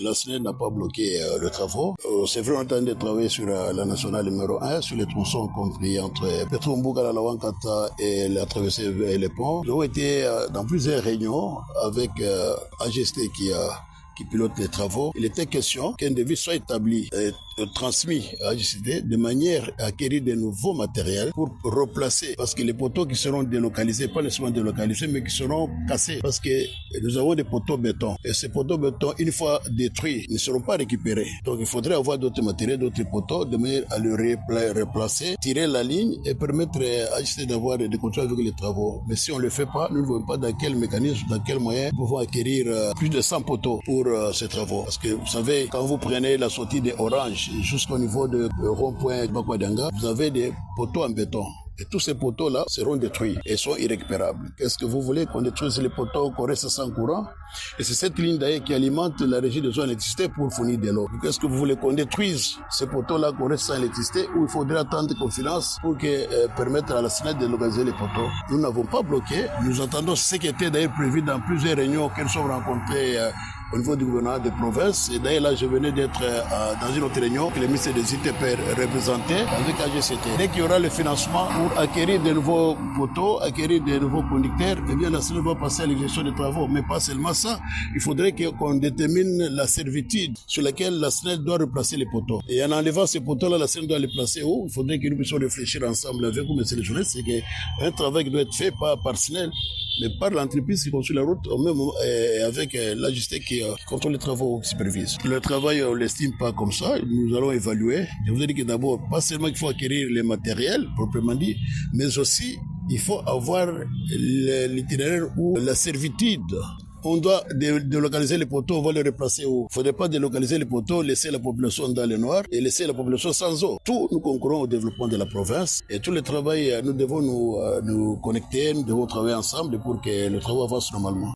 La SNED n'a pas bloqué les travaux. C'est vrai, on est en train de travailler sur la nationale numéro 1, sur les tronçons compris entre Petro-Mbouga, la Lawankata et la traversée et les ponts. Nous avons été dans plusieurs réunions avec AGST qui pilote les travaux. Il était question qu'un devis soit établi et transmis à AGCT de manière à acquérir de nouveaux matériels pour replacer, parce que les poteaux qui seront délocalisés, pas nécessairement délocalisés, mais qui seront cassés, parce que nous avons des poteaux béton, et ces poteaux béton, une fois détruits, ne seront pas récupérés. Donc il faudrait avoir d'autres matériels, d'autres poteaux, de manière à les replacer, tirer la ligne et permettre à AGCT d'avoir des contrôles avec les travaux. Mais si on ne le fait pas, nous ne voyons pas dans quel mécanisme, dans quel moyen nous pouvons acquérir plus de 100 poteaux pour ces travaux. Parce que vous savez, quand vous prenez la sortie des Oranges jusqu'au niveau de rond-point Bakwadanga, vous avez des poteaux en béton. Et tous ces poteaux-là seront détruits et sont irrécupérables. Qu'est-ce que vous voulez qu'on détruise les poteaux, qu'on reste sans courant? Et c'est cette ligne d'ailleurs qui alimente la régie de zone électricité pour fournir de l'eau. Qu'est-ce que vous voulez qu'on détruise ces poteaux-là, qu'on reste sans électricité, ou il faudrait attendre qu'on finance pour permettre à la SNED de localiser les poteaux? Nous n'avons pas bloqué. Nous entendons ce qui était d'ailleurs prévu dans plusieurs réunions qu'elles sont rencontrées au niveau du gouvernement de province. Et d'ailleurs là, je venais d'être dans une autre réunion que le ministre des ITP représentait avec AGCT. Dès qu'il y aura le financement pour acquérir de nouveaux poteaux, acquérir de nouveaux conducteurs, eh bien la SNED va passer à l'exécution des travaux. Mais pas seulement ça, il faudrait qu'on détermine la servitude sur laquelle la SNED doit replacer les poteaux. Et en enlevant ces poteaux-là, la SNED doit les placer où? Il faudrait que nous puissions réfléchir ensemble avec vous, monsieur le journaliste, c'est qu'un travail qui doit être fait pas par SNED, mais par l'entreprise qui construit la route, même avec l'AGST qui contrôle les travaux, qui supervise. Le travail, on l'estime pas comme ça. Nous allons évaluer. Je vous ai dit que d'abord, pas seulement qu'il faut acquérir les matériels, proprement dit, mais aussi, il faut avoir l'itinéraire ou la servitude. On doit délocaliser les poteaux, on va les replacer où? Il ne faudrait pas délocaliser les poteaux, laisser la population dans le noir et laisser la population sans eau. Tout, nous concourons au développement de la province et tout le travail, nous devons nous connecter, nous devons travailler ensemble pour que le travail avance normalement.